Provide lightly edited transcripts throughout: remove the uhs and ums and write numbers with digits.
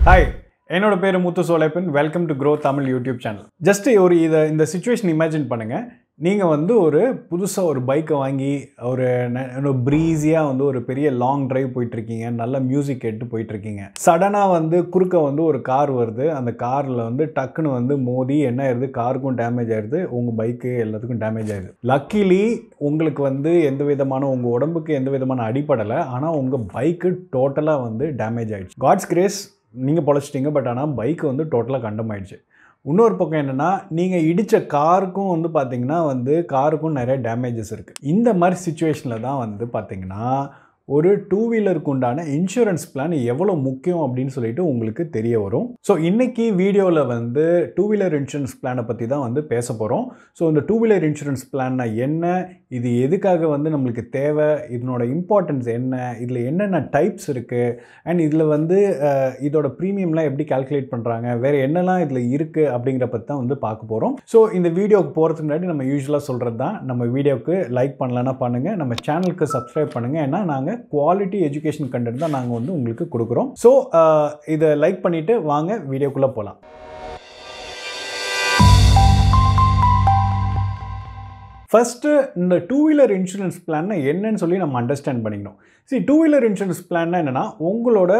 Hi, என்னோட பேர் முத்து சோலைப்பன். Welcome to Grow Tamil YouTube channel. Just இந்த சிச்சுவேஷன் இமேஜின் பண்ணுங்க. நீங்கள் வந்து ஒரு புதுசாக ஒரு பைக்கை வாங்கி ஒரு ப்ரீஸியாக வந்து ஒரு பெரிய லாங் டிரைவ் போயிட்டுருக்கீங்க, நல்ல மியூசிக் கேட்டு போயிட்டுருக்கீங்க. சடனாக வந்து குறுக்க வந்து ஒரு கார் வருது. அந்த காரில் வந்து டக்குன்னு வந்து மோதி என்ன ஆயிடுது, காருக்கும் டேமேஜ் ஆயிடுது, உங்கள் பைக்கு எல்லாத்துக்கும் டேமேஜ் ஆயிடுது. லக்கிலி உங்களுக்கு வந்து எந்த விதமான உங்கள் உடம்புக்கு எந்த விதமான அடிப்படலை, ஆனால் உங்கள் பைக்கு டோட்டலாக வந்து டேமேஜ் ஆகிடுச்சு. காட்ஸ் கிரேஸ் நீங்கள் பொழைச்சிட்டிங்க, பட் ஆனால் பைக்கு வந்து டோட்டலாக கண்டமாயிடுச்சு. இன்னொரு பக்கம் என்னென்னா, நீங்கள் இடித்த காருக்கும் வந்து பார்த்திங்கன்னா வந்து காருக்கும் நிறைய டேமேஜஸ் இருக்குது. இந்த மாதிரி சிச்சுவேஷனில் தான் வந்து பார்த்திங்கன்னா ஒரு டூ வீலருக்கு உண்டான இன்சூரன்ஸ் பிளான் எவ்வளோ முக்கியம் அப்படின்னு சொல்லிட்டு உங்களுக்கு தெரிய வரும். ஸோ இன்றைக்கி வீடியோவில் வந்து டூ வீலர் இன்சூரன்ஸ் பிளானை பற்றி தான் வந்து பேச போகிறோம். ஸோ இந்த டூ வீலர் இன்சூரன்ஸ் பிளான்னா என்ன, இது எதுக்காக வந்து நம்மளுக்கு தேவை, இதனோட இம்பார்ட்டன்ஸ் என்ன, இதில் என்னென்ன டைப்ஸ் இருக்குது, அண்ட் இதில் வந்து இதோட ப்ரீமியம்லாம் எப்படி கால்குலேட் பண்ணுறாங்க, வேறு என்னெல்லாம் இதில் இருக்குது அப்படிங்கிற பற்றி தான் வந்து பார்க்க போகிறோம். ஸோ இந்த வீடியோவுக்கு போகிறதுக்கு முன்னாடி நம்ம யூஸ்வலாக சொல்கிறது தான், நம்ம வீடியோவுக்கு லைக் பண்ணலன்னா பண்ணுங்கள், நம்ம சேனலுக்கு சப்ஸ்கிரைப் பண்ணுங்கள். ஏன்னா நாங்கள் குவாலிட்டி எஜுகேஷன் கண்டென்ட் தான் நாங்கள் வந்து உங்களுக்கு கொடுக்குறோம். ஸோ இதை லைக் பண்ணிவிட்டு வாங்க வீடியோக்குள்ளே போகலாம். ஃபஸ்ட்டு இந்த டூ வீலர் இன்சூரன்ஸ் பிளான்னா என்னன்னு சொல்லி நம்ம அண்டர்ஸ்டாண்ட் பண்ணிக்கணும். சரி, டூ வீலர் இன்சூரன்ஸ் பிளான்னா என்னென்னா, உங்களோட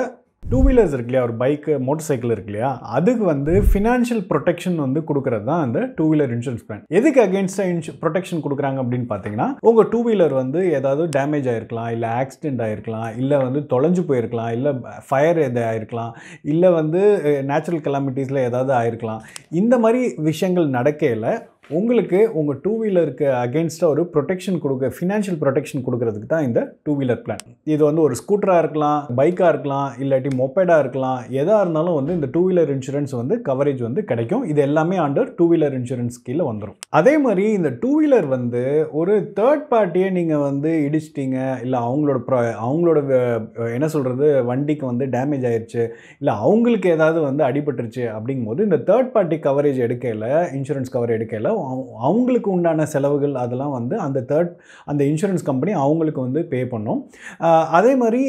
டூ வீலர்ஸ் இருக்கு இல்லையா, ஒரு பைக்கு மோட்டர் சைக்கிள் இருக்கு இல்லையா, அதுக்கு வந்து ஃபினான்ஷியல் ப்ரொடெக்ஷன் வந்து கொடுக்குறது தான் அந்த டூ வீலர் இன்சூரன்ஸ் பிளான். எதுக்கு அகேன்ஸ்டாக ப்ரொடெக்ஷன் கொடுக்குறாங்க அப்படின்னு பார்த்தீங்கன்னா, உங்கள் டூ வீலர் வந்து ஏதாவது டேமேஜ் ஆகிருக்கலாம், இல்லை ஆக்சிடென்ட் ஆகிருக்கலாம், இல்லை வந்து தொலைஞ்சு போயிருக்கலாம், இல்லை ஃபயர் எது ஆகிருக்கலாம், இல்லை வந்து நேச்சுரல் கலாமிட்டிஸில் ஏதாவது ஆகிருக்கலாம். இந்த மாதிரி விஷயங்கள் நடக்கையில் உங்களுக்கு உங்கள் டூ வீலருக்கு அகெயின்ஸ்டாக ஒரு ப்ரொடெக்ஷன் ஃபினான்ஷியல் ப்ரொடெக்ஷன் கொடுக்கறதுக்கு தான் இந்த டூ வீலர் பிளான். இது வந்து ஒரு ஸ்கூட்டராக இருக்கலாம், பைக்காக இருக்கலாம், இல்லாட்டி மொபைடாக இருக்கலாம், எதாக இருந்தாலும் வந்து இந்த டூ வீலர் இன்சூரன்ஸ் வந்து கவரேஜ் வந்து கிடைக்கும். இது எல்லாமே அண்டர் டூ வீலர் இன்சூரன்ஸ் கீழே வந்துடும். அதே மாதிரி இந்த டூ வீலர் வந்து ஒரு தேர்ட் பார்ட்டியை நீங்கள் வந்து இடிச்சிட்டிங்க, இல்லை அவங்களோட என்ன சொல்கிறது, வண்டிக்கு வந்து டேமேஜ் ஆயிடுச்சு, இல்லை அவங்களுக்கு ஏதாவது வந்து அடிபட்டுருச்சு அப்படிங்கும்போது இந்த தேர்ட் பார்ட்டி கவரேஜ் எடுக்கையில், இன்சூரன்ஸ் கவர் எடுக்கையில் அவங்களுக்கு உண்டான செலவுகள் அதெல்லாம் வந்து அந்த இன்சூரன்ஸ் கம்பெனி அவங்களுக்கு வந்து பே பண்ணும். அதே மாதிரி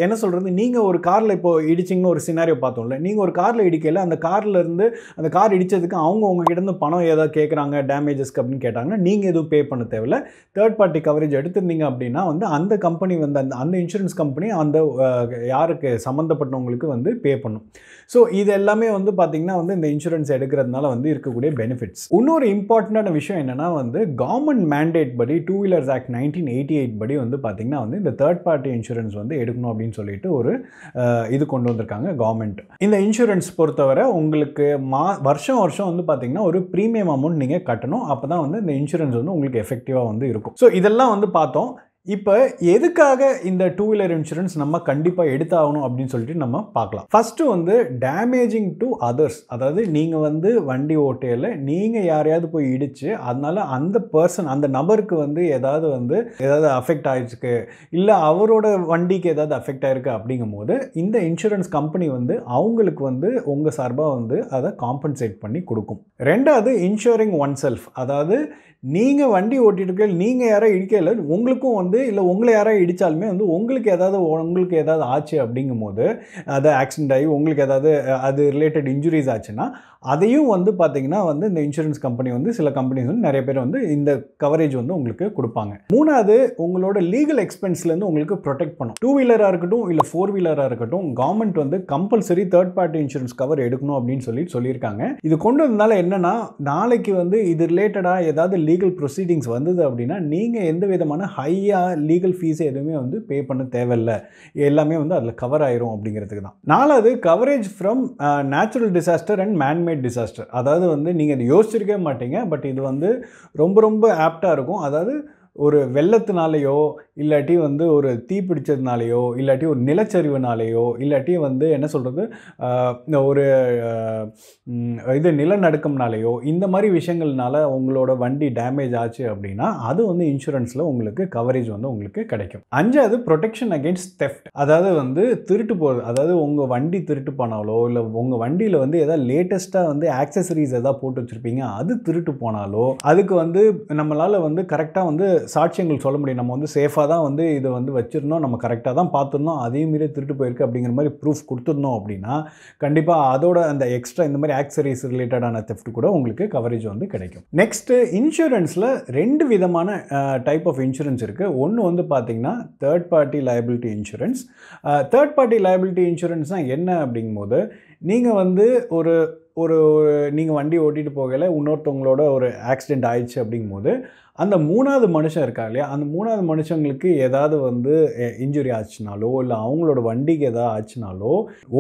என்ன சொல்கிறது, நீங்கள் ஒரு காரில் இப்போ இடிச்சிங்கன்னு ஒரு சினாரியோ பார்த்தோம்ல, நீங்கள் ஒரு காரில் இடிக்கையில் அந்த கார்லேருந்து அந்த கார் இடித்ததுக்கு உங்ககிட்ட பணம் ஏதாவது கேட்குறாங்க டேமேஜஸ்க்கு அப்படின்னு கேட்டாங்கன்னா நீங்கள் எதுவும் பே பண்ண தேவையில்லை. தேர்ட் பார்ட்டி கவரேஜ் எடுத்திருந்தீங்க அப்படின்னா வந்து அந்த கம்பெனி வந்து அந்த இன்சூரன்ஸ் கம்பெனி அந்த யாருக்கு சம்மந்தப்பட்டவங்களுக்கு வந்து பே பண்ணும். ஸோ இது எல்லாமே வந்து பார்த்திங்கன்னா வந்து இந்த இன்சூரன்ஸ் எடுக்கிறதுனால வந்து இருக்கக்கூடிய பெனிஃபிட்ஸ். இன்னொரு இம்பார்ட்டண்டான விஷயம் என்னென்னா வந்து கவர்மெண்ட் மேண்டேட் படி டூ வீலர்ஸ் ஆக்ட் 1988 படி வந்து பார்த்திங்கன்னா வந்து இந்த தேர்ட் பார்ட்டி இன்சூரன்ஸ் வந்து எடுக்கணும் அப்படின்னு சொல்லிட்டு ஒரு இது கொண்டு வந்திருக்காங்க கவர்மெண்ட். இந்த இன்சூரன்ஸ் பொறுத்தவரை உங்களுக்கு வருஷம் வந்து பார்த்திங்கன்னா ஒரு ப்ரீமியம் அமௌண்ட் நீங்கள் கட்டணும். அப்போ தான் வந்து இந்த இன்சூரன்ஸ் வந்து உங்களுக்கு எஃபெக்டிவாக வந்து இருக்கும். ஸோ இதெல்லாம் வந்து பார்த்தோம். இப்போ எதுக்காக இந்த டூ வீலர் இன்சூரன்ஸ் நம்ம கண்டிப்பாக எடுத்தாகணும் அப்படின்னு சொல்லிட்டு நம்ம பார்க்கலாம். ஃபஸ்ட்டு வந்து டேமேஜிங் டு அதர்ஸ், அதாவது நீங்கள் வந்து வண்டி ஓட்டையில் நீங்கள் யாரையாவது போய் இடித்து அதனால அந்த நபருக்கு வந்து ஏதாவது அஃபெக்ட் ஆயிடுச்சு, இல்லை அவரோட வண்டிக்கு ஏதாவது அஃபெக்ட் ஆயிருக்கு அப்படிங்கும் போது இந்த இன்சூரன்ஸ் கம்பெனி வந்து அவங்களுக்கு வந்து உங்கள் சார்பாக வந்து அதை காம்பன்சேட் பண்ணி கொடுக்கும். ரெண்டாவது இன்சூரிங் ஒன் செல்ஃப், அதாவது நீங்கள் வண்டி ஓட்டிட்டு இருக்க, நீங்கள் யாரோ இடிக்கல, உங்களுக்கும் வந்து இல்லை உங்களை யாரோ இடித்தாலுமே வந்து உங்களுக்கு ஏதாவது ஆச்சு அப்படிங்கும் போது, அது ஆக்சிடென்ட் ஆகி உங்களுக்கு ஏதாவது அது ரிலேட்டட் இன்ஜுரிஸ் ஆச்சுன்னா அதையும் வந்து பார்த்திங்கன்னா வந்து இந்த இன்சூரன்ஸ் கம்பெனி வந்து சில கம்பெனிஸ் வந்து நிறைய பேர் வந்து இந்த கவரேஜ் வந்து உங்களுக்கு கொடுப்பாங்க. மூணாவது உங்களோட லீகல் எக்ஸ்பென்ஸ்லேருந்து உங்களுக்கு ப்ரொடெக்ட் பண்ணும். டூ வீலராக இருக்கட்டும் இல்லை ஃபோர் வீலராக இருக்கட்டும், கவர்மெண்ட் வந்து compulsory third party insurance cover எடுக்கணும் அப்படின்னு சொல்லியிருக்காங்க. இது கொண்டு வந்ததால என்னன்னா, நாளைக்கு வந்து இது ரிலேட்டடாக ஏதாவது லீகல் ப்ரொசீடிங்ஸ் வந்தது அப்படின்னா நீங்கள் எந்த விதமான ஹையாக லீகல் ஃபீஸ் எதுவுமே வந்து பே பண்ண தேவையில்லை, எல்லாமே வந்து அதில் கவர் ஆயிரும் அப்படிங்கிறதுக்கு தான். நாலாவது coverage from natural disaster and man-made disaster, அதாவது வந்து நீங்கள் இதை யோசிச்சிருக்கவே மாட்டீங்க, பட் இது வந்து ரொம்ப ஆப்டாக இருக்கும். அதாவது ஒரு வெள்ளத்தினாலேயோ இல்லாட்டி வந்து ஒரு தீப்பிடிச்சதுனாலேயோ இல்லாட்டி ஒரு நிலச்சரிவுனாலேயோ இல்லாட்டி வந்து என்ன சொல்கிறது ஒரு நிலநடுக்கம்னாலேயோ இந்த மாதிரி விஷயங்கள்னால உங்களோட வண்டி டேமேஜ் ஆச்சு அப்படின்னா அது வந்து இன்சூரன்ஸில் உங்களுக்கு கவரேஜ் வந்து உங்களுக்கு கிடைக்கும். அஞ்சாவது ப்ரொடெக்ஷன் அகெயின்ஸ்ட் தெஃப்ட், அதாவது வந்து திருட்டு போகிறது, அதாவது உங்கள் வண்டி திருட்டு போனாலோ இல்லை உங்கள் வண்டியில் வந்து ஏதாவது லேட்டஸ்ட்டாக வந்து ஆக்சசரிஸ் எதாவது போட்டு வச்சுருப்பீங்க, அது திருட்டு போனாலோ அதுக்கு வந்து நம்மளால் வந்து கரெக்டாக வந்து சாட்சியங்கள் சொல்ல முடியும். நம்ம வந்து சேஃபாக தான் வந்து இதை வந்து வச்சுருந்தோம், நம்ம கரெக்டாக தான் பார்த்துருந்தோம், அதே மீறி திருட்டு போயிருக்கு அப்படிங்கிற மாதிரி ப்ரூஃப் கொடுத்துருந்தோம் அப்படின்னா கண்டிப்பாக அதோட அந்த எக்ஸ்ட்ரா இந்த மாதிரி ஆக்சரிஸ் ரிலேட்டடான தெஃப்ட் கூட உங்களுக்கு கவரேஜ் வந்து கிடைக்கும். நெக்ஸ்ட்டு இன்சூரன்ஸில் 2 விதமான டைப் ஆஃப் இன்சூரன்ஸ் இருக்குது. ஒன்று வந்து பார்த்தீங்கன்னா third party liability insurance. Third party liability இன்சூரன்ஸ்னால் என்ன அப்படிங்கும்போது, நீங்கள் வந்து நீங்கள் வண்டி ஓட்டிகிட்டு போகல இன்னொருத்தவங்களோட ஒரு ஆக்சிடெண்ட் ஆயிடுச்சு அப்படிங்கும்போது அந்த 3வது மனுஷன் இருக்கா இல்லையா, அந்த 3வது மனுஷங்களுக்கு ஏதாவது வந்து இன்ஜுரி ஆச்சுனாலோ இல்லை அவங்களோட வண்டிக்கு ஏதாவது ஆச்சுனாலோ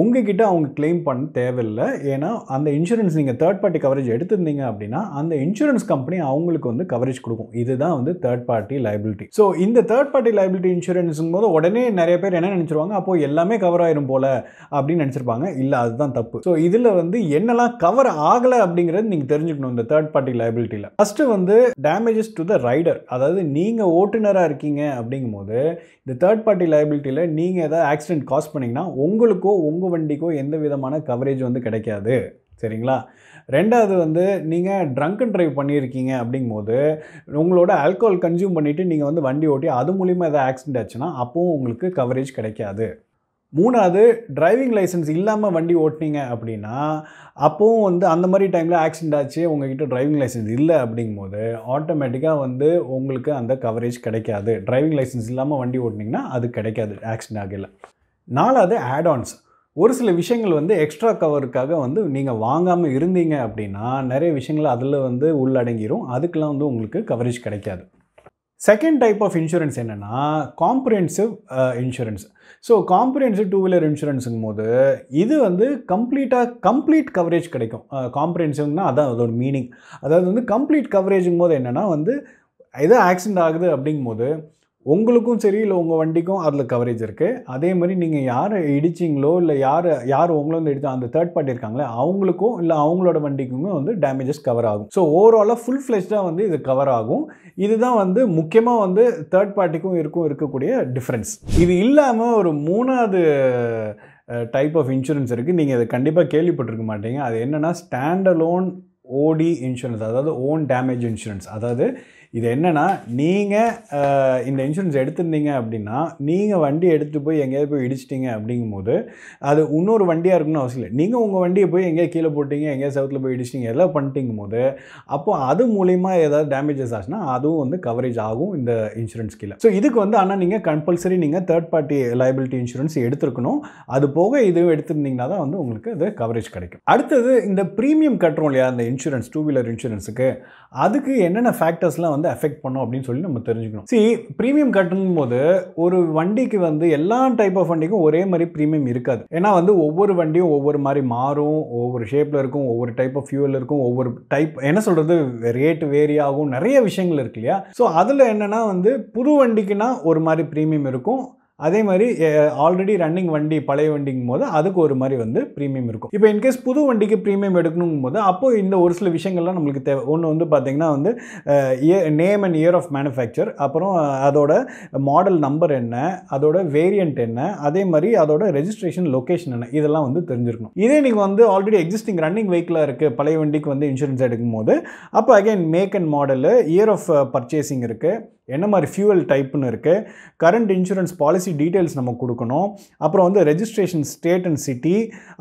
உங்ககிட்ட அவங்க கிளைம் பண்ண தேவையில்லை. ஏன்னா அந்த இன்சூரன்ஸ் நீங்கள் தேர்ட் பார்ட்டி கவரேஜ் எடுத்திருந்தீங்க அப்படின்னா அந்த இன்சூரன்ஸ் கம்பெனி அவங்களுக்கு வந்து கவரேஜ் கொடுக்கும். இதுதான் வந்து தேர்ட் பார்ட்டி லைபிலிட்டி. ஸோ இந்த தேர்ட் பார்ட்டி லைபிலிட்டி இன்சூரன்ஸுங்கும் போது உடனே நிறைய பேர் என்ன நினச்சிருவாங்க, அப்போது எல்லாமே கவர் ஆயிரும் போல அப்படின்னு நினச்சிருப்பாங்க. இல்லை, அதுதான் தப்பு. ஸோ இதில் வந்து என்னெல்லாம் கவர் ஆகலை அப்படிங்கிறது நீங்கள் தெரிஞ்சுக்கணும் இந்த தேர்ட் பார்ட்டி லைபிலிட்டியில். ஃபஸ்ட்டு வந்து டேமேஜஸ் டு த ரைடர், அதாவது நீங்கள் ஓட்டுநராக இருக்கீங்க அப்படிங்கும்போது இந்த தேர்ட் பார்ட்டி லைபிலிட்டியில் நீங்கள் ஏதாவது ஆக்சிடென்ட் காஸ் பண்ணிங்கன்னா உங்களுக்கோ உங்கள் வண்டிக்கோ எந்த விதமான கவரேஜ் வந்து கிடைக்காது. சரிங்களா? ரெண்டாவது வந்து நீங்கள் ட்ரங்க் அண்ட் ட்ரைவ் பண்ணியிருக்கீங்க அப்படிங்கும்போது உங்களோட ஆல்கோஹால் கன்சியூம் பண்ணிவிட்டு நீங்கள் வந்து வண்டி ஓட்டி அது மூலிமா ஏதாவது ஆக்சிடென்ட் ஆச்சுன்னா அப்போவும் உங்களுக்கு கவரேஜ் கிடைக்காது. மூணாவது, டிரைவிங் லைசன்ஸ் இல்லாமல் வண்டி ஓட்டினீங்க அப்படின்னா அப்போவும் வந்து அந்த மாதிரி டைமில் ஆக்சிடென்ட் ஆச்சு, உங்ககிட்ட டிரைவிங் லைசன்ஸ் இல்லை அப்படிங்கும்போது ஆட்டோமேட்டிக்காக வந்து உங்களுக்கு அந்த கவரேஜ் கிடைக்காது. டிரைவிங் லைசன்ஸ் இல்லாமல் வண்டி ஓட்டினீங்கன்னா அது கிடைக்காது, ஆக்சிடென்ட் ஆகலை. நாலாவது, ஆட்-ஆன்ஸ். ஒரு சில விஷயங்கள் வந்து எக்ஸ்ட்ரா கவருக்காக வந்து நீங்கள் வாங்காமல் இருந்தீங்க அப்படின்னா நிறைய விஷயங்கள் அதில் வந்து உள்ளடங்கிடும், அதுக்கெலாம் வந்து உங்களுக்கு கவரேஜ் கிடைக்காது. செகண்ட் டைப் ஆஃப் இன்சூரன்ஸ் என்னென்னா comprehensive insurance. So comprehensive two wheeler இன்சூரன்ஸுங்கும் போது இது வந்து கம்ப்ளீட் கவரேஜ் கிடைக்கும். காம்ப்ரிஹென்சிவ்னா அதான் அதோட மீனிங். அதாவது வந்து கம்ப்ளீட் கவரேஜுங்கும் போது என்னென்னா வந்து ஏதோ ஆக்சிடென்ட் ஆகுது அப்படிங்கும்போது உங்களுக்கும் சரி இல்லை உங்கள் வண்டிக்கும் அதில் கவரேஜ் இருக்குது. அதே மாதிரி நீங்கள் யாரை இடிச்சிங்களோ இல்லை யார் உங்களை வந்து இடிச்சோ அந்த தேர்ட் பார்ட்டி இருக்காங்களே அவங்களுக்கும் இல்லை அவங்களோட வண்டிக்குமே வந்து டேமேஜஸ் கவர் ஆகும். ஸோ ஓவராலாக ஃபுல் ஃப்ளெஷ்டாக வந்து இது கவர் ஆகும். இதுதான் வந்து முக்கியமாக வந்து தேர்ட் பார்ட்டிக்கும் இருக்கக்கூடிய டிஃப்ரென்ஸ். இது இல்லாமல் ஒரு 3வது டைப் ஆஃப் இன்சூரன்ஸ் இருக்குது. நீங்கள் இதை கண்டிப்பாக கேள்விப்பட்டிருக்க மாட்டீங்க. அது என்னென்னா ஸ்டாண்டலோன் ஓடி இன்சூரன்ஸ், அதாவது ஓன் டேமேஜ் இன்சூரன்ஸ். அதாவது இது என்னென்னா நீங்கள் இந்த இன்சூரன்ஸ் எடுத்திருந்தீங்க அப்படின்னா நீங்கள் வண்டி எடுத்துகிட்டு போய் எங்கேயாவது போய் இடிச்சிட்டிங்க அப்படிங்கும்போது அது இன்னொரு வண்டியாக இருக்குன்னு அவசியம் இல்லை. நீங்கள் உங்கள் வண்டியை போய் எங்கேயா கீழே போட்டிங்க, எங்கேயா செவுத்தில் போய் இடிச்சிட்டிங்க, எல்லாம் பண்ணிட்டிங்கும் போது அப்போது அது மூலிமா ஏதாவது டேமேஜஸ் ஆச்சுன்னா அதுவும் வந்து கவரேஜ் ஆகும் இந்த இன்சூரன்ஸ் கீழே. ஸோ இதுக்கு வந்து ஆனால் நீங்கள் கம்பல்சரி நீங்கள் தேர்ட் பார்ட்டி லைபிலிட்டி இன்சூரன்ஸ் எடுத்துருக்கணும். அது போக இதுவும் எடுத்திருந்தீங்கன்னா தான் வந்து உங்களுக்கு அது கவரேஜ் கிடைக்கும். அடுத்தது, இந்த ப்ரீமியம் கட்டுறோம் இல்லையா அந்த இன்சூரன்ஸ், டூ வீலர் இன்சூரன்ஸுக்கு, அதுக்கு என்னென்ன ஃபேக்டர்ஸ்லாம் வந்து அஃபெக்ட் பண்ணும் அப்படின்னு சொல்லி நம்ம தெரிஞ்சுக்கணும். ப்ரீமியம் கட்டணும் போது ஒரு வண்டிக்கு வந்து எல்லா டைப் ஆஃப் வண்டிக்கும் ஒரே மாதிரி ப்ரீமியம் இருக்காது. ஏன்னா வந்து ஒவ்வொரு வண்டியும் ஒவ்வொரு மாதிரி மாறும், ஒவ்வொரு ஷேப்பில் இருக்கும், ஒவ்வொரு டைப் ஆஃப் ஃபியூவல் இருக்கும், ஒவ்வொரு டைப் என்ன சொல்கிறது ரேட் வேரி ஆகும், நிறைய விஷயங்கள் இருக்கு இல்லையா. ஸோ அதில் என்னென்னா வந்து புது வண்டிக்குன்னா ஒரு மாதிரி ப்ரீமியம் இருக்கும், அதே மாதிரி ஆல்ரெடி ரன்னிங் வண்டி பழைய வண்டிங்கும் போது அதுக்கு ஒரு மாதிரி வந்து ப்ரீமியம் இருக்கும். இப்போ இன்கேஸ் புது வண்டிக்கு ப்ரீமியம் எடுக்கணும் போது அப்போது இந்த ஒரு சில விஷயங்கள்லாம் நம்மளுக்கு தேவை. ஒன்று வந்து பார்த்திங்கன்னா வந்து name and year of manufacture, அப்புறம் அதோட மாடல் நம்பர் என்ன, அதோட வேரியண்ட் என்ன, அதே மாதிரி அதோட ரெஜிஸ்ட்ரேஷன் லொக்கேஷன் என்ன, இதெல்லாம் வந்து தெரிஞ்சிருக்கணும். இதே நீங்கள் வந்து ஆல்ரெடி எக்ஸிஸ்டிங் ரன்னிங் வெஹிக்கிளாக இருக்குது பழைய வண்டிக்கு வந்து இன்சூரன்ஸ் எடுக்கும் போது அப்போ again make and model, year of purchasing இருக்குது, என்ன மாதிரி ஃபியூவல் டைப்புன்னு இருக்குது, கரண்ட் இன்சூரன்ஸ் பாலிசி டீட்டெயில்ஸ் நம்ம கொடுக்கணும், அப்புறம் வந்து ரெஜிஸ்ட்ரேஷன் ஸ்டேட் அண்ட் சிட்டி,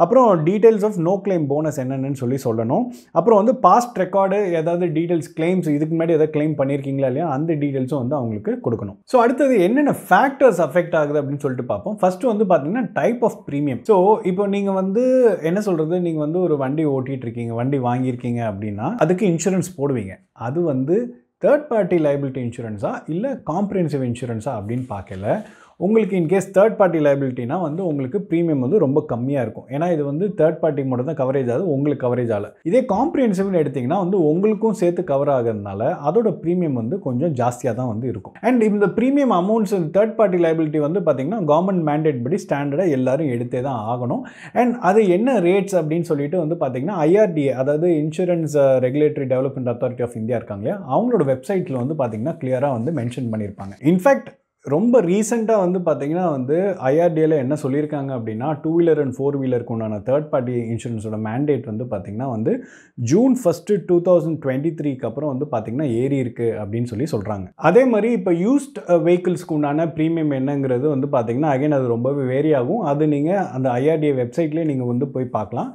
அப்புறம் details of no claim bonus என்னென்னு சொல்லணும், அப்புறம் வந்து பாஸ்ட் ரெக்கார்டு ஏதாவது டீட்டெயில்ஸ் கிளைம்ஸ் இதுக்கு முன்னாடி ஏதாவது கிளைம் பண்ணியிருக்கீங்களா இல்லையா அந்த டீட்டெயில்ஸும் வந்து அவங்களுக்கு கொடுக்கணும். ஸோ அடுத்தது என்னென்ன ஃபேக்டர்ஸ் அஃபெக்ட் ஆகுது அப்படின்னு சொல்லிட்டு பார்ப்போம். ஃபஸ்ட்டு வந்து பார்த்தீங்கன்னா டைப் ஆஃப் ப்ரீமியம். ஸோ இப்போ நீங்கள் வந்து என்ன சொல்கிறது, நீங்கள் வந்து ஒரு வண்டி ஓட்டிகிட்டு இருக்கீங்க, வண்டி வாங்கியிருக்கீங்க அப்படின்னா அதுக்கு இன்சூரன்ஸ் போடுவீங்க. அது வந்து தேர்ட் பார்ட்டி லைபிலிட்டி இன்சூரன்ஸா இல்லை காம்ப்ரிஹென்சிவ் இன்சூரன்ஸா அப்படின்னு பார்க்கல. உங்களுக்கு இன்கேஸ் தேர்ட் பார்ட்டி லைபிலிட்டினா வந்து உங்களுக்கு ப்ரீமியம் வந்து ரொம்ப கம்மியாக இருக்கும். ஏன்னா இது வந்து தேர்ட் பார்ட்டி மட்டும் தான் கவரேஜ் ஆகுது, உங்களுக்கு கவரேஜ் ஆகலை. இதே காம்ப்ரிஹென்சிவ்னு எடுத்திங்கன்னா வந்து உங்களுக்கும் சேர்த்து கவர் ஆகிறதுனால அதோட ப்ரீமியம் வந்து கொஞ்சம் ஜாஸ்தியாக தான் வந்து இருக்கும். அண்ட் இந்த premium amounts third party liability வந்து பார்த்திங்கன்னா கவர்மெண்ட் மேண்டேட் படி ஸ்டாண்டர்டாக எல்லாரும் எடுத்தே தான் ஆகணும். அண்ட் அது என்ன ரேட்ஸ் அப்படின்னு சொல்லிட்டு வந்து பார்த்திங்கன்னா IRDA, அதாவது insurance regulatory development authority of India இருக்காங்க இல்லையா, அவங்களோட வெப்சைட்டில் வந்து பார்த்திங்கன்னா கிளியராக வந்து மென்ஷன் பண்ணியிருப்பாங்க. இன்ஃபேக்ட் ரொம்ப ரீசெண்டாக வந்து பார்த்தீங்கன்னா வந்து ஐஆர்டிஏல என்ன சொல்லியிருக்காங்க அப்படின்னா 2 வீலர் அண்ட் 4 வீலருக்கு உண்டான தேர்ட் பார்ட்டி இன்சூரன்ஸோட மேண்டேட் வந்து பார்த்தீங்கன்னா வந்து ஜூன் 1 2023க்கு அப்புறம் வந்து பார்த்தீங்கன்னா ஏறி இருக்கு அப்படின்னு சொல்கிறாங்க. அதே மாதிரி இப்போ யூஸ்ட் வெஹிக்கிள்ஸ்க்கு உண்டான ப்ரீமியம் என்னங்கிறது வந்து பார்த்தீங்கன்னா அகைன் அது ரொம்பவே வேரி ஆகும். அது நீங்கள் அந்த ஐஆர்டிஏ வெப்சைட்லேயே நீங்கள் வந்து போய் பார்க்கலாம்.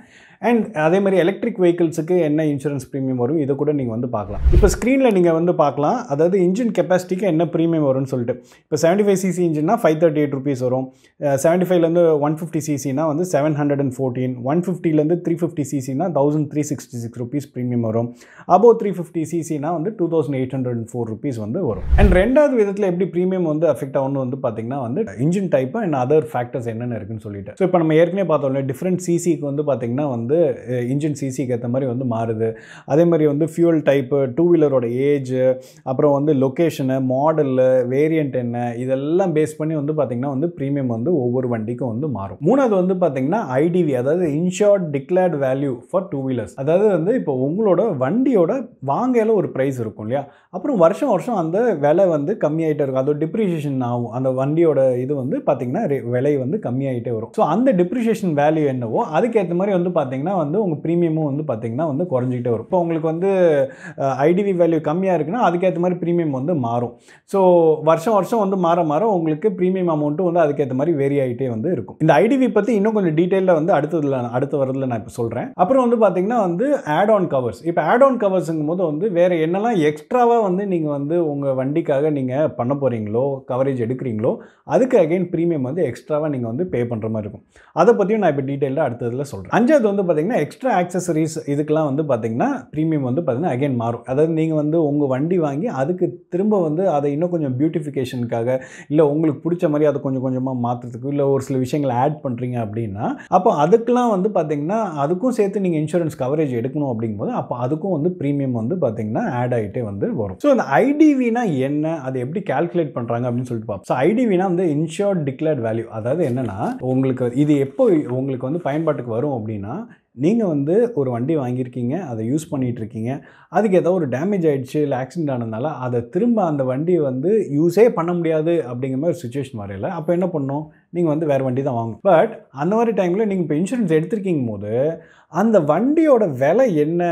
அண்ட் அதே மாதிரி எலக்ட்ரிக் வெஹிக்கிள்ஸுக்கு என்ன இன்சூரன்ஸ் ப்ரீமியம் வரும் இதை கூட நீங்கள் வந்து பார்க்கலாம். இப்போ ஸ்க்ரீனில் நீங்கள் வந்து பார்க்கலாம், அதாவது இன்ஜின் கெப்பாசிட்டிக்கு என்ன ப்ரீமியம் வரும்னு சொல்லிட்டு. இப்போ 75cc இன்ஜின்னா 538 rupees வரும். 75லேருந்து 150cc வந்து 714, 150லேருந்து 350cc 1366 rupees ப்ரீமியம் வரும். அபோவ் 350cc வந்து 2804 rupees வந்து வரும். அண்ட் ரெண்டாவது விதத்தில் எப்படி ப்ரீமியம் வந்து அஃபெக்ட் ஆகும்னு வந்து பார்த்தீங்கன்னா வந்து engine type and other factors என்னென்ன இருக்குன்னு சொல்லிட்டு. ஸோ இப்போ நம்ம ஏற்கனவே பார்த்தோம்ல டிஃப்ரெண்ட் சிசிக்கு வந்து பார்த்தீங்கன்னா வந்து இன்ஜின் சிசிக்கு ஏற்ற மாதிரி வந்து மாறுது. அதே மாதிரி வந்து ஃபியூல் டைப்பு, 2 வீலரோட ஏஜ், அப்புறம் வந்து லொக்கேஷனு, மாடலு, வேரியண்ட் என்ன, இதெல்லாம் பேஸ் பண்ணி வந்து பார்த்தீங்கன்னா வந்து ப்ரீமியம் வந்து ஒவ்வொரு வண்டிக்கும் வந்து மாறும். மூணாவது வந்து பார்த்தீங்கன்னா ஐடிவி, அதாவது insured declared value for 2 wheelers. அதாவது வந்து இப்போ உங்களோட வண்டியோட வாங்கையில் ஒரு ப்ரைஸ் இருக்கும் இல்லையா, அப்புறம் வருஷம் வருஷம் அந்த விலை வந்து கம்மியாகிட்டே இருக்கும். அதோட டிப்ரிசியேஷன் ஆகும். அந்த வண்டியோட இது வந்து பார்த்தீங்கன்னா விலை வந்து கம்மியாகிட்டே வரும். ஸோ அந்த டிப்ரிசியேஷன் வேல்யூ என்னவோ அதுக்கேற்ற மாதிரி வந்து பார்த்தீங்கன்னா வந்து உங்கள் ப்ரீமியமும் வந்து பார்த்தீங்கன்னா வந்து குறைஞ்சிக்கிட்டே வரும். இப்போ உங்களுக்கு வந்து ஐடிவி வேல்யூ கம்மியாக இருக்குன்னா அதுக்கேற்ற மாதிரி ப்ரீமியம் வந்து மாறும். ஸோ வருஷம் வருஷம் வந்து மாற மாற உங்களுக்கு ப்ரீமியம் அமௌண்ட்டும் வந்து அதுக்கேற்ற மாதிரி வேரி ஆகிட்டே வந்து இருக்கும். இந்த ஐடிவி பற்றி இன்னும் கொஞ்சம் டீட்டெயிலில் வந்து அடுத்த வரதில் நான் இப்போ சொல்கிறேன். அப்புறம் வந்து பார்த்தீங்கன்னா வந்து ஆட் ஆன் கவர்ஸ். இப்போ ஆட் ஆன் கவர்ஸுங்கும் போது வந்து வேறு என்னெல்லாம் எக்ஸ்ட்ராவாக வந்து நீங்கள் வந்து உங்கள் வண்டிக்காக நீங்கள் பண்ண போகிறீங்களோ, கவரேஜ் எடுக்கிறீங்களோ, அதுக்கு அகைன் ப்ரீமியம் வந்து எக்ஸ்ட்ராவாக நீங்கள் வந்து பே பண்ணுற மாதிரி இருக்கும். அதை பற்றியும் நான் இப்போ டீட்டெயிலாக அடுத்ததில் சொல்கிறேன். அஞ்சாவது வந்து பார்த்தீங்கன்னா எக்ஸ்ட்ரா ஆக்சசரிஸ், இதுக்கெல்லாம் வந்து பார்த்தீங்கன்னா ப்ரீமியம் வந்து பார்த்தீங்கன்னா அகைன் மாறும். அதாவது நீங்கள் வந்து உங்கள் வண்டி வாங்கி அதுக்கு திரும்ப வந்து அதை இன்னும் கொஞ்சம் பியூட்டிஃபிகேஷனுக்காக, இல்லை உங்களுக்கு பிடிச்ச மாதிரி அதை கொஞ்சம் கொஞ்சமாக மாற்றுறதுக்கு, இல்லை ஒரு சில விஷயங்களை ஆட் பண்ணுறீங்க அப்படின்னா அப்போ அதுக்கெலாம் வந்து பார்த்தீங்கன்னா அதுக்கும் சேர்த்து நீங்கள் இன்சூரன்ஸ் கவரேஜ் எடுக்கணும் அப்படிங்கும்போது அப்போ அதுக்கும் வந்து ப்ரீமியம் வந்து பார்த்தீங்கன்னா ஆட் ஆகிட்டே வந்து வரும். ஸோ அந்த ஐடிவினா என்ன, அதை எப்படி கால்குலேட் பண்ணுறாங்க அப்படின்னு சொல்லிட்டு பார்ப்போம். ஸோ ஐடிவினா வந்து இன்ஷூர்ட் டிக்ளேர்ட் வேல்யூ. அதாவது என்னென்னா உங்களுக்கு இது எப்போ உங்களுக்கு வந்து பயன்பாட்டுக்கு வரும் அப்படின்னா, நீங்கள் வந்து ஒரு வண்டி வாங்கியிருக்கீங்க, அதை யூஸ் பண்ணிகிட்டு இருக்கீங்க, அதுக்கு ஏதோ ஒரு டேமேஜ் ஆகிடுச்சு இல்லை ஆக்சிடென்ட் ஆனதுனால அதை திரும்ப அந்த வண்டியை வந்து யூஸே பண்ண முடியாது அப்படிங்கிற மாதிரி ஒரு சுச்சுவேஷன் வரையில அப்போ என்ன பண்ணணும், நீங்கள் வந்து வேறு வண்டி தான் வாங்கணும். பட் அந்த மாதிரி டைமில் நீங்கள் இப்போ இன்சூரன்ஸ் எடுத்திருக்கீங்க போது அந்த வண்டியோட விலை என்ன,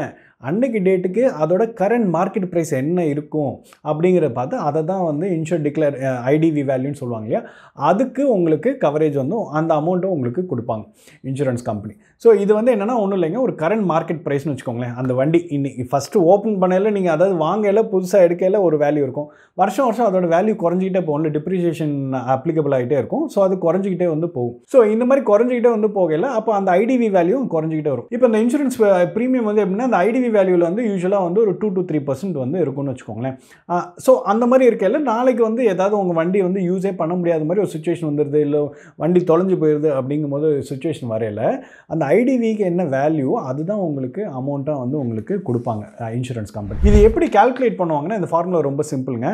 அன்னைக்கு டேட்டுக்கு அதோட கரண்ட் மார்க்கெட் ப்ரைஸ் என்ன இருக்கும் அப்படிங்கிறத பார்த்து அதை தான் வந்து இன்ஷூர் டிக்ளேர் ஐடிவி வேல்யூன்னு சொல்லுவாங்க இல்லையா, அதுக்கு உங்களுக்கு கவரேஜ் வந்து அந்த அமௌண்ட்டும் உங்களுக்கு கொடுப்பாங்க இன்சூரன்ஸ் கம்பெனி. ஸோ இது வந்து என்னென்னா ஒன்றும் இல்லைங்க, ஒரு கரண்ட் மார்க்கெட் ப்ரைஸ்னு வச்சுக்கோங்களேன். அந்த வண்டி இன்னைக்கு ஃபஸ்ட்டு ஓப்பன் பண்ணையில் நீங்கள் அதாவது வாங்கையில் புதுசாக எடுக்கையில் ஒரு வேல்யூ இருக்கும், வருஷம் வருஷம் அதோட வேல்யூ குறைஞ்சிக்கிட்டே போகும், டிப்ரிசியேஷன் அப்ளிகபிள் ஆகிட்டே இருக்கும். ஸோ அது குறைஞ்சிக்கிட்டே வந்து போகும். ஸோ இந்த மாதிரி குறைஞ்சிக்கிட்டே வந்து போகையில் அப்போ அந்த ஐடிவி வேல்யூ குறைஞ்சிக்கிட்டே வரும். இப்போ இந்த இன்சூரன்ஸ் ப்ரீமியம் வந்து எப்படின்னா அந்த ஐடிவி வேல்யூவில் வந்து யூஸ்வலாக வந்து ஒரு 2 to 3% வந்து இருக்கும்னு வச்சுக்கோங்களேன். ஸோ அந்த மாதிரி இருக்கையில் நாளைக்கு வந்து ஏதாவது உங்கள் வண்டி வந்து யூஸே பண்ண முடியாத மாதிரி ஒரு சுச்சுவேஷன் வந்துடுது, இல்லை வண்டி தொலைஞ்சு போயிடுது அப்படிங்கும் போது சுச்சுவேஷன் வரையில் அந்த ஐடிவிக்கு என்ன வேல்யூ அதுதான் உங்களுக்கு அமௌண்ட்டாக வந்து உங்களுக்கு கொடுப்பாங்க இன்சூரன்ஸ் கம்பெனி. இது எப்படி கால்குலேட் பண்ணுவாங்கன்னா இந்த ஃபார்முலா ரொம்ப சிம்பிளுங்க.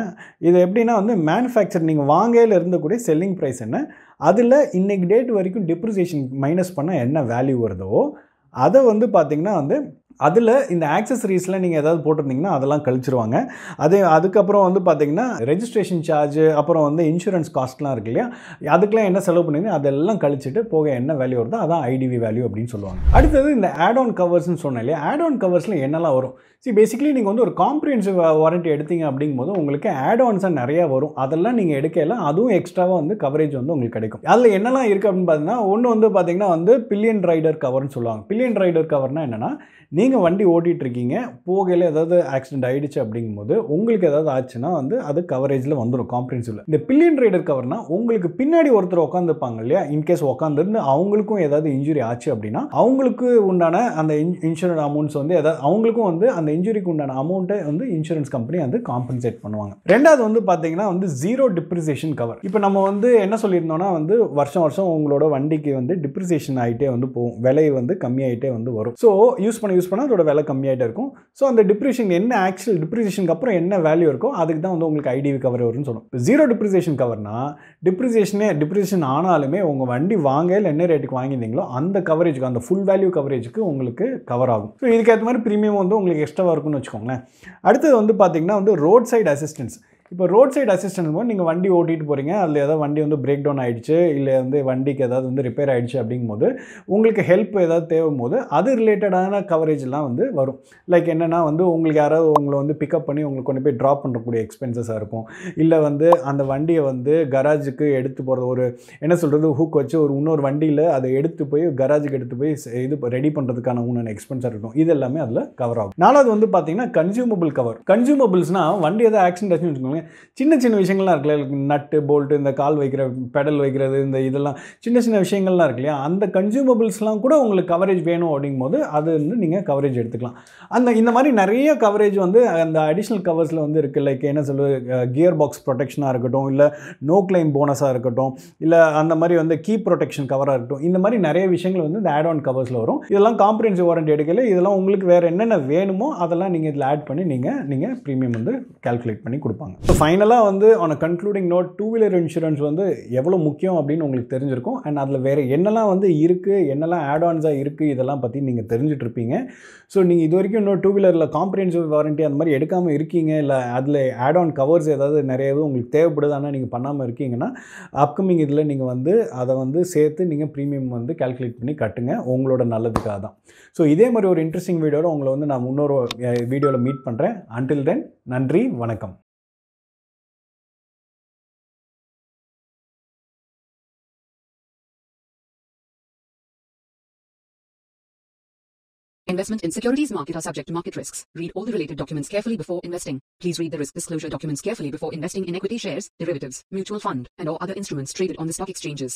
இது எப்படின்னா வந்து மேனுஃபேக்சர் நீங்கள் வாங்கையில் இருந்தக்கூடிய செல்லிங் ப்ரைஸ் என்ன, அதில் இன்னைக்கு டேட் வரைக்கும் டிப்ரிசியேஷன் மைனஸ் பண்ண என்ன வேல்யூ வருதோ அதை வந்து பார்த்திங்கன்னா வந்து அதில் இந்த ஆக்சசரிஸில் நீங்கள் ஏதாவது போட்டிருந்தீங்கன்னா அதெல்லாம் கழிச்சிருவாங்க. அதுக்கப்புறம் வந்து பார்த்தீங்கன்னா ரெஜிஸ்ட்ரேஷன் சார்ஜ், அப்புறம் வந்து இன்சூரன்ஸ் காஸ்ட்லாம் இருக்கு இல்லையா, அதுக்கெலாம் என்ன செலவு பண்ணுவீங்க அதெல்லாம் கழிச்சிட்டு போக என்ன வேல்யூ வருதோ அதான் ஐடிவி வேல்யூ அப்படின்னு சொல்லுவாங்க. அடுத்தது இந்த ஆட் ஆன் கவர்ஸ்னு சொன்னேன் இல்லையா, ஆட் ஆன் கவர்ஸில் என்னெல்லாம் வரும். பேசிக்கலி நீங்கள் வந்து ஒரு காம்ப்ரிஹென்சிவ் வாரண்டி எடுத்தீங்க அப்படிங்கும்போது உங்களுக்கு ஆட் ஆன்ஸாக நிறையா வரும். அதெல்லாம் நீங்கள் எடுக்கலாம், அதுவும் எக்ஸ்ட்ராவாக வந்து கவரேஜ் வந்து உங்களுக்கு கிடைக்கும். அதில் என்னெல்லாம் இருக்குது அப்படின்னு பார்த்தீங்கன்னா ஒன்று வந்து பார்த்தீங்கன்னா வந்து பில்லியன் ரைடர் கவர்னு சொல்லுவாங்க. பில்லியன் ரைடர் கவர்னால் என்னென்னா நீங்கள் வண்டி ஓட்டிகிட்டு இருக்கீங்க, போகையில் ஏதாவது ஆக்சிடென்ட் ஆகிடுச்சு அப்படிங்கும்போது உங்களுக்கு ஏதாவது ஆச்சுன்னா வந்து அது கவரேஜில் வந்துடும் காம்ப்ரிஹென்சிவில். இந்த பில்லியன் ரைடர் கவர்னால் உங்களுக்கு பின்னாடி ஒருத்தர் உட்காந்துருப்பாங்க இல்லையா, இன்கேஸ் உட்காந்துருந்து அவங்களுக்கும் ஏதாவது இன்ஜுரி ஆச்சு அப்படின்னா அவங்களுக்கு உண்டான அந்த இன்சூரன்ஸ் அமௌண்ட்ஸ் வந்து ஏதாவது அவங்களுக்கும் வந்து அந்த இன்ஜுரிக்கு உண்டான அமௌண்ட்டை வந்து இன்சூரன்ஸ் கம்பெனி வந்து காம்பன்சேட் பண்ணுவாங்க. ரெண்டாவது வந்து பார்த்தீங்கன்னா வந்து ஜீரோ டிப்ரிசியேஷன் கவர். இப்போ நம்ம வந்து என்ன சொல்லியிருந்தோம்னா வந்து வருஷம் வருஷம் உங்களோட வண்டிக்கு வந்து டிப்ரிசியேஷன் ஆகிட்டே வந்து போகும், விலை வந்து கம்மியாகிட்டே வந்து வரும். ஸோ யூஸ் பண்ணால் அதோட விலை கம்மியாகிட்டே இருக்கும். ஸோ அந்த டிப்ரிசியேஷன் என்ன ஆக்சுவல் டிப்ரிசியேஷனுக்கு அப்புறம் என்ன வேல்யூ இருக்கோ அதுக்கு தான் வந்து உங்களுக்கு ஐடிவி கவர் வரும்னு சொல்லுவோம். இப்போ ஜீரோ டிப்ரிசியேஷன் கவர்னா டிப்ரிசியேஷன் ஆனாலுமே உங்கள் வண்டி வாங்கையில் என்ன ரேட்டுக்கு வாங்கியிருந்தீங்களோ அந்த கவரேஜுக்கு, அந்த ஃபுல் வேல்யூ கவரேஜுக்கு உங்களுக்கு கவர் ஆகும். ஸோ இதுக்கேற்ற மாதிரி ப்ரீமியம் வந்து உங்களுக்கு எக்ஸ்ட்ராவாக இருக்கும்னு வச்சுக்கோங்களேன். அடுத்தது வந்து பார்த்தீங்கன்னா வந்து ரோட் சைடு அசிஸ்டன்ஸ். இப்போ ரோட் சைடு அசிஸ்டன்ஸ் போது நீங்கள் வண்டி ஓட்டிகிட்டு போகிறீங்க, அதில் ஏதாவது வண்டி வந்து பிரேக் டவுன் ஆகிடுச்சு, இல்லை வந்து வண்டிக்கு ஏதாவது வந்து ரிப்பேர் ஆகிடுச்சு அப்படிங்கும்போது உங்களுக்கு ஹெல்ப் ஏதாவது தேவைப்படும் போது அது ரிலேட்டடான கவரேஜ்லாம் வந்து வரும். லைக் என்னென்னா வந்து உங்களுக்கு யாராவது உங்களை வந்து பிக்கப் பண்ணி உங்களுக்கு கொண்டு போய் ட்ராப் பண்ணுறக்கூடிய எக்ஸ்பென்சஸாக இருக்கும். இல்லை வந்து அந்த வண்டியை வந்து கராஜுக்கு எடுத்து போகிறது, ஒரு என்ன சொல்கிறது, ஹூக் வச்சு ஒரு இன்னொரு வண்டியில் அதை எடுத்து போய் கராஜுக்கு எடுத்து போய் இது ரெடி பண்ணுறதுக்கான உண்டான எக்ஸ்பென்ஸாக இருக்கும். இது எல்லாமே அதில் கவர் ஆகும். நாலாவது வந்து பார்த்தீங்கன்னா கன்சியூமபிள் கவர். கன்சியூமபிள்ஸ்னால் வண்டி ஏதாவது ஆக்சிடென்ட் ஆச்சுன்னு வச்சுக்கோங்க, சின்ன சின்ன விஷயங்கள்லாம் இருக்குல்ல, நட்டு போல்ட்டு, இந்த கால் வைக்கிற பெடல் வைக்கிறது, இந்த இதெல்லாம் சின்ன சின்ன விஷயங்கள்லாம் இருக்கு இல்லையா, அந்த கன்சியூமபிள்ஸ்லாம் கூட உங்களுக்கு கவரேஜ் வேணும் அப்படிங்கும்போது அது வந்து நீங்கள் கவரேஜ் எடுத்துக்கலாம். இந்த மாதிரி நிறைய கவரேஜ் வந்து அந்த அடிஷ்னல் கவர்ஸில் வந்து இருக்குது. லைக் என்ன சொல்லுவது, கியர் பாக்ஸ் ப்ரொடெக்ஷனாக இருக்கட்டும், இல்லை நோ கிளைம் போனஸாக இருக்கட்டும், இல்லை அந்த மாதிரி வந்து கீ ப்ரொடெக்ஷன் கவராக இருக்கட்டும், இந்த மாதிரி நிறைய விஷயங்கள் வந்து இந்த ஆட் ஆன் கவர்ஸில் வரும். இதெல்லாம் காம்ப்ரிஹென்சிவ் வாரண்டி எடுக்கல, இதெல்லாம் உங்களுக்கு வேறு என்னென்ன வேணுமோ அதெல்லாம் நீங்கள் இதில் ஆட் பண்ணி நீங்கள் ப்ரீமியம் வந்து கால்குலேட் பண்ணி கொடுப்பாங்க. ஸோ ஃபைனலாக வந்து on a concluding note, two wheeler insurance வந்து எவ்வளோ முக்கியம் அப்படின்னு உங்களுக்கு தெரிஞ்சிருக்கும். அண்ட் அதில் வேறு என்னெல்லாம் வந்து இருக்குது, என்னெல்லாம் ஆட் ஆன்ஸாக இருக்குது, இதெல்லாம் பற்றி நீங்கள் தெரிஞ்சுட்டு இருப்பீங்க. ஸோ நீங்கள் இது வரைக்கும் இன்னும் டூ வீலரில் காம்ப்ரிஹென்சிவ் வாரண்டி அந்த மாதிரி எடுக்காமல் இருக்கீங்க, இல்லை அதில் ஆட் ஆன் கவர்ஸ் ஏதாவது நிறையவே உங்களுக்கு தேவைப்படுது ஆனால் நீங்கள் பண்ணாமல் இருக்கீங்கன்னா, அப்கமிங் இதில் நீங்கள் வந்து அதை வந்து சேர்த்து நீங்கள் ப்ரீமியம் வந்து கால்குலேட் பண்ணி கட்டுங்க, உங்களோட நல்லதுக்காக தான். ஸோ இதே மாதிரி ஒரு இன்ட்ரெஸ்டிங் வீடியோட உங்களை வந்து நான் இன்னொரு வீடியோவில் மீட் பண்ணுறேன். அன்டில் தென், நன்றி, வணக்கம். Investment in securities market are subject to market risks. Read all the related documents carefully before investing. Please read the risk disclosure documents carefully before investing in equity shares, derivatives, mutual fund, and or other instruments traded on the stock exchanges.